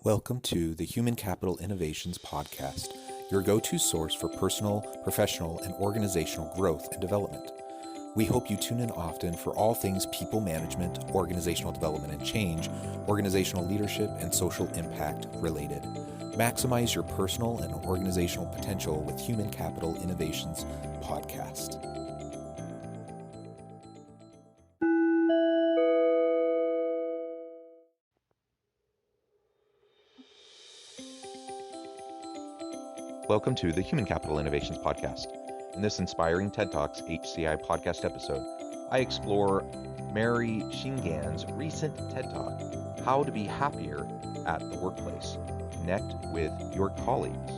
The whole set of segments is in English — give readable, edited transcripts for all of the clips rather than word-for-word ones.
Welcome to the Human Capital Innovations Podcast, your go-to source for personal, professional, and organizational growth and development. We hope you tune in often for all things people management, organizational development and change, organizational leadership, and social impact related. Maximize your personal and organizational potential with Human Capital Innovations Podcast. Welcome to the Human Capital Innovations Podcast. In this inspiring TED Talks HCI podcast episode, I explore Mary Shingan's recent TED Talk, How to Be Happier at the Workplace. Connect with your colleagues.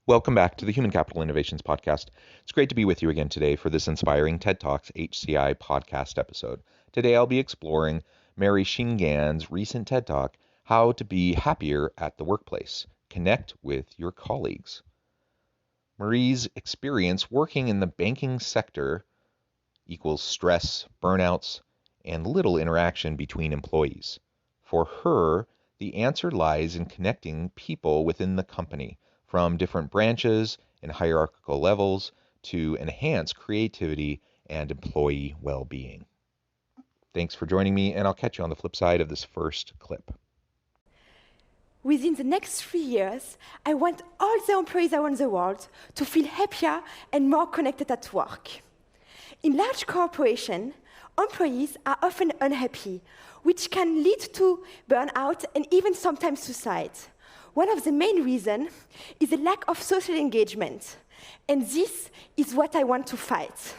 Welcome back to the Human Capital Innovations Podcast. It's great to be with you again today for this inspiring TED Talks HCI podcast episode. Today I'll be exploring Mary Shingan's recent TED Talk, How to Be Happier at the Workplace. Connect with your colleagues. Marie's experience working in the banking sector equals stress, burnouts, and little interaction between employees. For her, the answer lies in connecting people within the company, from different branches and hierarchical levels to enhance creativity and employee well-being. Thanks for joining me, and I'll catch you on the flip side of this first clip. Within the next 3 years, I want all the employees around the world to feel happier and more connected at work. In large corporations, employees are often unhappy, which can lead to burnout and even sometimes suicide. One of the main reasons is a lack of social engagement, and this is what I want to fight.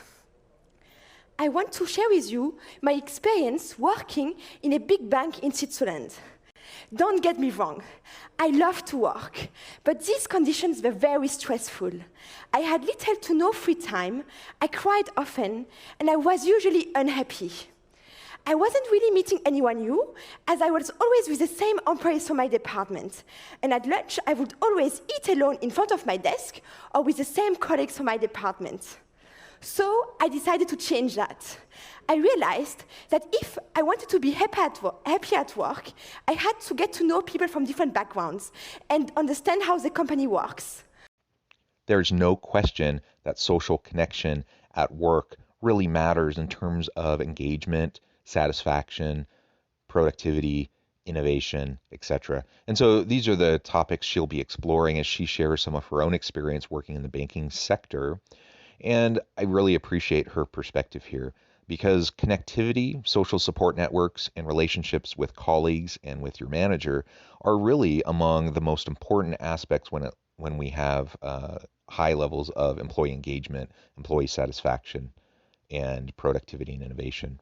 I want to share with you my experience working in a big bank in Switzerland. Don't get me wrong, I love to work, but these conditions were very stressful. I had little to no free time, I cried often, and I was usually unhappy. I wasn't really meeting anyone new, as I was always with the same employees from my department. And at lunch, I would always eat alone in front of my desk or with the same colleagues from my department. So I decided to change that. I realized that if I wanted to be happy at work, I had to get to know people from different backgrounds and understand how the company works. There's no question that social connection at work really matters in terms of engagement, satisfaction, productivity, innovation, etc. And so these are the topics she'll be exploring as she shares some of her own experience working in the banking sector. And I really appreciate her perspective here because connectivity, social support networks, and relationships with colleagues and with your manager are really among the most important aspects when we have high levels of employee engagement, employee satisfaction, and productivity and innovation.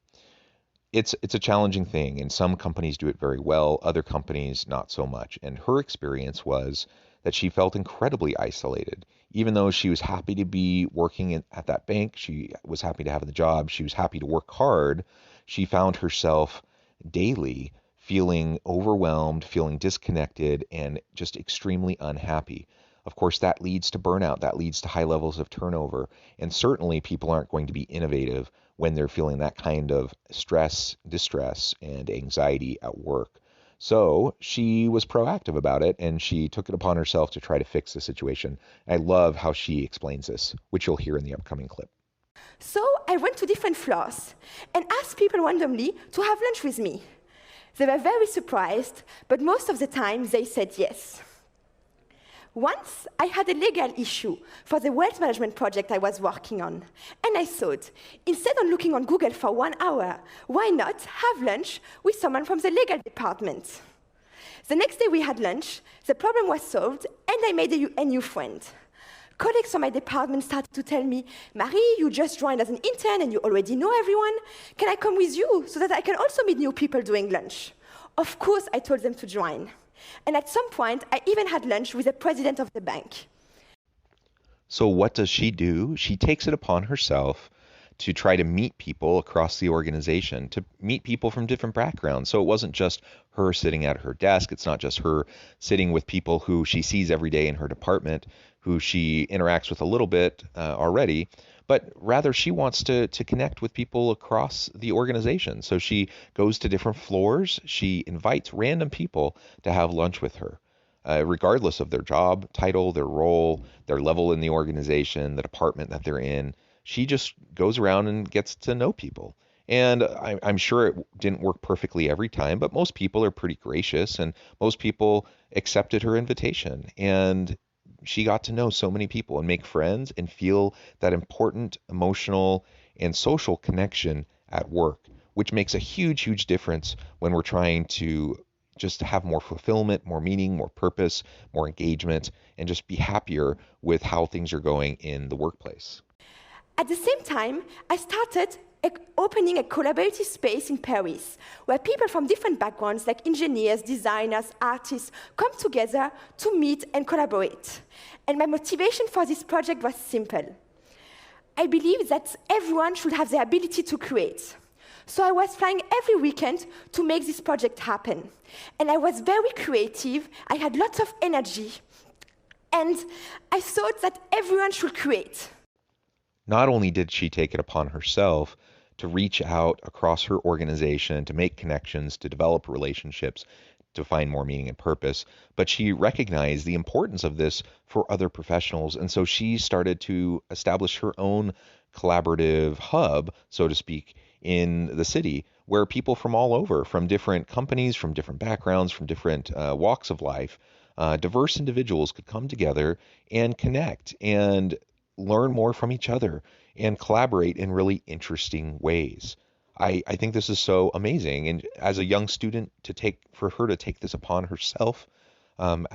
It's a challenging thing, and some companies do it very well, other companies not so much. And her experience was that she felt incredibly isolated. Even though she was happy to be working at that bank, she was happy to have the job, she was happy to work hard, she found herself daily feeling overwhelmed, feeling disconnected, and just extremely unhappy. Of course, that leads to burnout, that leads to high levels of turnover, and certainly people aren't going to be innovative when they're feeling that kind of stress, distress, and anxiety at work. So she was proactive about it, and she took it upon herself to try to fix the situation. I love how she explains this, which you'll hear in the upcoming clip. So I went to different floors and asked people randomly to have lunch with me. They were very surprised, but most of the time they said yes. Once, I had a legal issue for the wealth management project I was working on, and I thought, instead of looking on Google for 1 hour, why not have lunch with someone from the legal department? The next day we had lunch, the problem was solved, and I made a new friend. Colleagues from my department started to tell me, Marie, you just joined as an intern and you already know everyone. Can I come with you so that I can also meet new people during lunch? Of course, I told them to join. And at some point, I even had lunch with the president of the bank. So what does she do? She takes it upon herself to try to meet people across the organization, to meet people from different backgrounds. So it wasn't just her sitting at her desk. It's not just her sitting with people who she sees every day in her department, who she interacts with a little bit already, but rather she wants to connect with people across the organization. So she goes to different floors. She invites random people to have lunch with her, regardless of their job title, their role, their level in the organization, the department that they're in. She just goes around and gets to know people. And I'm sure it didn't work perfectly every time, but most people are pretty gracious, and most people accepted her invitation. And she got to know so many people and make friends and feel that important emotional and social connection at work, which makes a huge, huge difference when we're trying to just have more fulfillment, more meaning, more purpose, more engagement, and just be happier with how things are going in the workplace. At the same time, I started opening a collaborative space in Paris where people from different backgrounds like engineers, designers, artists come together to meet and collaborate. And my motivation for this project was simple. I believe that everyone should have the ability to create. So I was flying every weekend to make this project happen. And I was very creative, I had lots of energy, and I thought that everyone should create. Not only did she take it upon herself to reach out across her organization, to make connections, to develop relationships, to find more meaning and purpose, but she recognized the importance of this for other professionals. And so she started to establish her own collaborative hub, so to speak, in the city, where people from all over, from different companies, from different backgrounds, from different walks of life, diverse individuals could come together and connect and learn more from each other and collaborate in really interesting ways. I think this is so amazing. And as a young student, for her to take this upon herself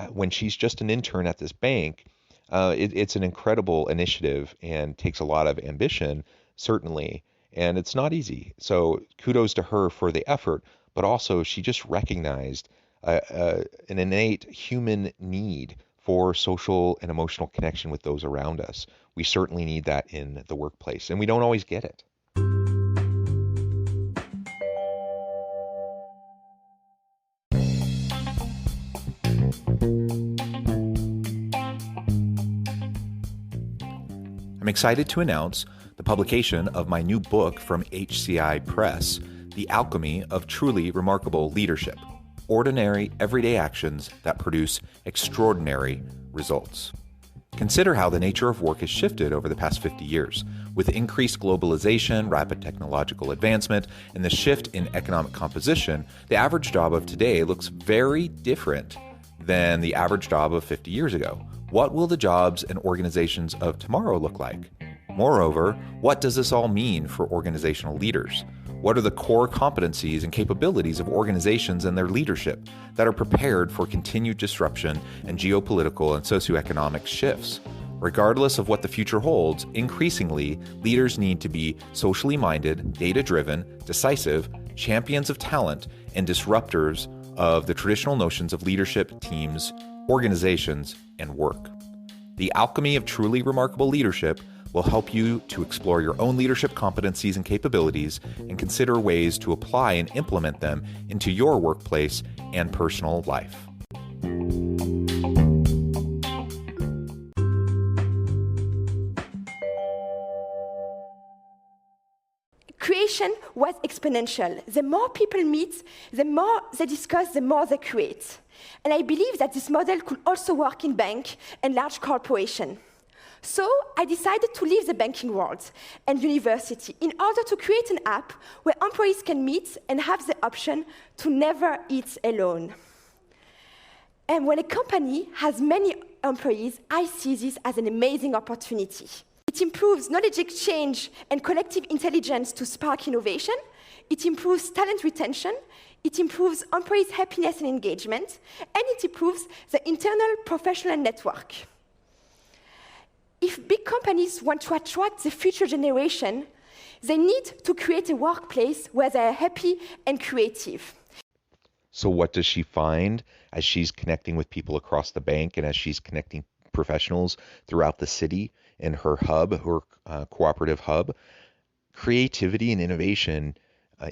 when she's just an intern at this bank, it's an incredible initiative and takes a lot of ambition, certainly. And it's not easy. So kudos to her for the effort, but also she just recognized an innate human need for social and emotional connection with those around us. We certainly need that in the workplace, and we don't always get it. I'm excited to announce the publication of my new book from HCI Press, The Alchemy of Truly Remarkable Leadership: Ordinary, Everyday Actions that Produce Extraordinary Results. Consider how the nature of work has shifted over the past 50 years. With increased globalization, rapid technological advancement, and the shift in economic composition, the average job of today looks very different than the average job of 50 years ago. What will the jobs and organizations of tomorrow look like? Moreover, what does this all mean for organizational leaders? What are the core competencies and capabilities of organizations and their leadership that are prepared for continued disruption and geopolitical and socioeconomic shifts? Regardless of what the future holds, increasingly, leaders need to be socially minded, data-driven, decisive, champions of talent, and disruptors of the traditional notions of leadership, teams, organizations, and work. The Alchemy of Truly Remarkable Leadership will help you to explore your own leadership competencies and capabilities and consider ways to apply and implement them into your workplace and personal life. Creation was exponential. The more people meet, the more they discuss, the more they create. And I believe that this model could also work in bank and large corporation. So I decided to leave the banking world and university in order to create an app where employees can meet and have the option to never eat alone. And when a company has many employees, I see this as an amazing opportunity. It improves knowledge exchange and collective intelligence to spark innovation. It improves talent retention. It improves employees' happiness and engagement. And it improves the internal professional network. If big companies want to attract the future generation, they need to create a workplace where they are happy and creative. So what does she find as she's connecting with people across the bank and as she's connecting professionals throughout the city in her hub, her cooperative hub? creativity and innovation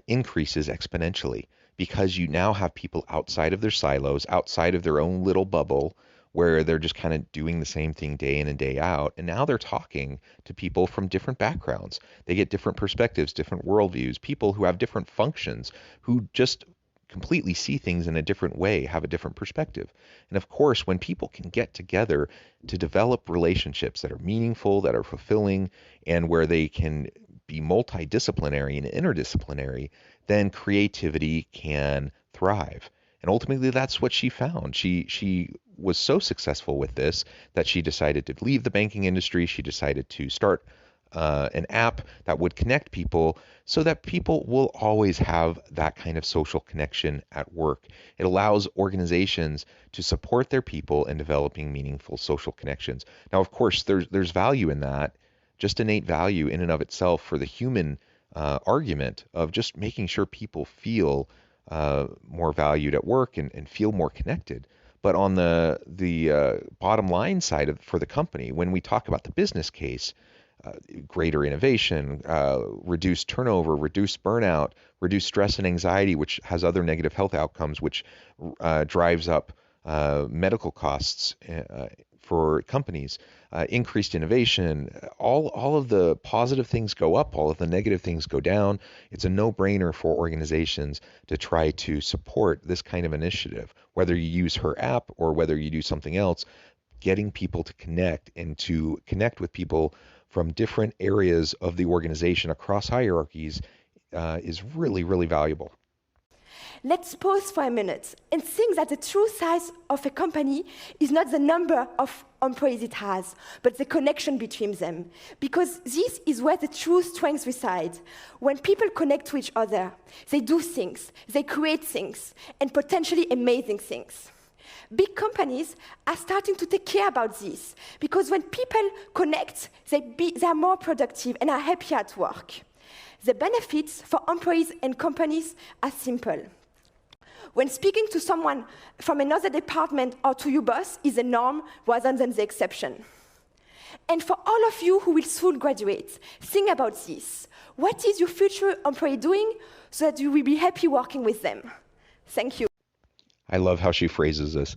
increases exponentially because you now have people outside of their silos, outside of their own little bubble, where they're just kind of doing the same thing day in and day out. And now they're talking to people from different backgrounds. They get different perspectives, different worldviews, people who have different functions, who just completely see things in a different way, have a different perspective. And of course, when people can get together to develop relationships that are meaningful, that are fulfilling, and where they can be multidisciplinary and interdisciplinary, then creativity can thrive. And ultimately, that's what she found. She was so successful with this that she decided to leave the banking industry. She decided to start an app that would connect people so that people will always have that kind of social connection at work. It allows organizations to support their people in developing meaningful social connections. Now, of course, there's value in that, just innate value in and of itself for the human argument of just making sure people feel more valued at work and feel more connected. But on the bottom line side for the company, when we talk about the business case, greater innovation, reduced turnover, reduced burnout, reduced stress and anxiety, which has other negative health outcomes, which drives up medical costs for companies, increased innovation, all of the positive things go up, all of the negative things go down. It's a no-brainer for organizations to try to support this kind of initiative, whether you use her app or whether you do something else. Getting people to connect and to connect with people from different areas of the organization across hierarchies is really, really valuable. Let's pause for a minute and think that the true size of a company is not the number of employees it has, but the connection between them. Because this is where the true strength resides. When people connect to each other, they do things, they create things, and potentially amazing things. Big companies are starting to take care about this, because when people connect, they are more productive and are happier at work. The benefits for employees and companies are simple. When speaking to someone from another department or to your boss is the norm rather than the exception. And for all of you who will soon graduate, think about this. What is your future employee doing so that you will be happy working with them? Thank you. I love how she phrases this.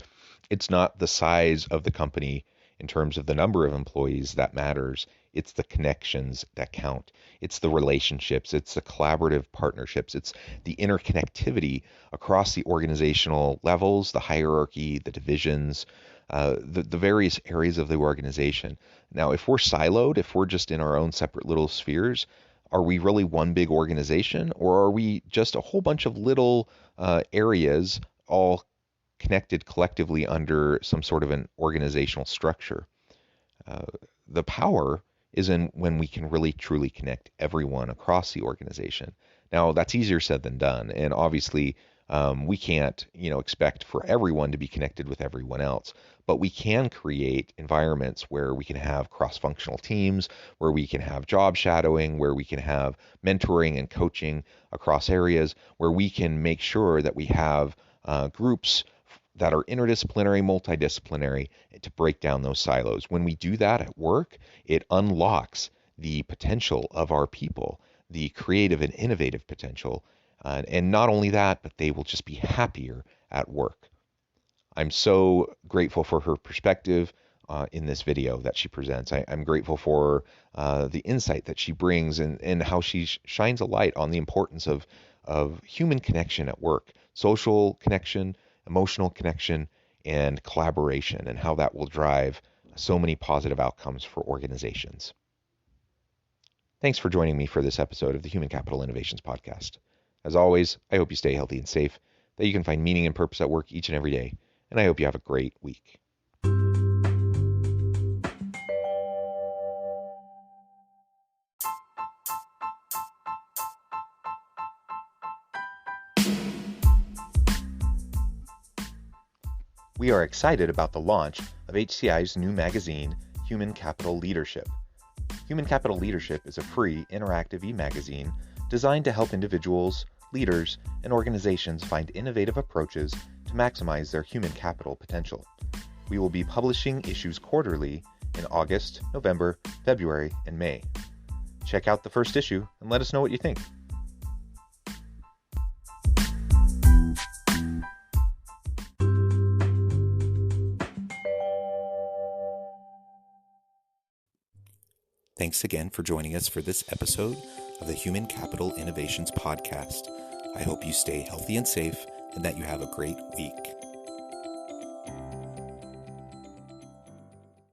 It's not the size of the company in terms of the number of employees that matters. It's the connections that count. It's the relationships. It's the collaborative partnerships. It's the interconnectivity across the organizational levels, the hierarchy, the divisions, the various areas of the organization. Now, if we're siloed, if we're just in our own separate little spheres, are we really one big organization, or are we just a whole bunch of little areas all connected collectively under some sort of an organizational structure? The power is in when we can really truly connect everyone across the organization. Now, that's easier said than done, and obviously we can't, expect for everyone to be connected with everyone else, but we can create environments where we can have cross-functional teams, where we can have job shadowing, where we can have mentoring and coaching across areas, where we can make sure that we have groups that are interdisciplinary, multidisciplinary, to break down those silos. When we do that at work, it unlocks the potential of our people, the creative and innovative potential. And not only that, but they will just be happier at work. I'm so grateful for her perspective in this video that she presents. I'm grateful for the insight that she brings and how she shines a light on the importance of human connection at work, social connection, emotional connection, and collaboration, and how that will drive so many positive outcomes for organizations. Thanks for joining me for this episode of the Human Capital Innovations Podcast. As always, I hope you stay healthy and safe, that you can find meaning and purpose at work each and every day, and I hope you have a great week. We are excited about the launch of HCI's new magazine, Human Capital Leadership. Human Capital Leadership is a free, interactive e-magazine designed to help individuals, leaders, and organizations find innovative approaches to maximize their human capital potential. We will be publishing issues quarterly in August, November, February, and May. check out the first issue and let us know what you think. Thanks again for joining us for this episode of the Human Capital Innovations Podcast. I hope you stay healthy and safe and that you have a great week.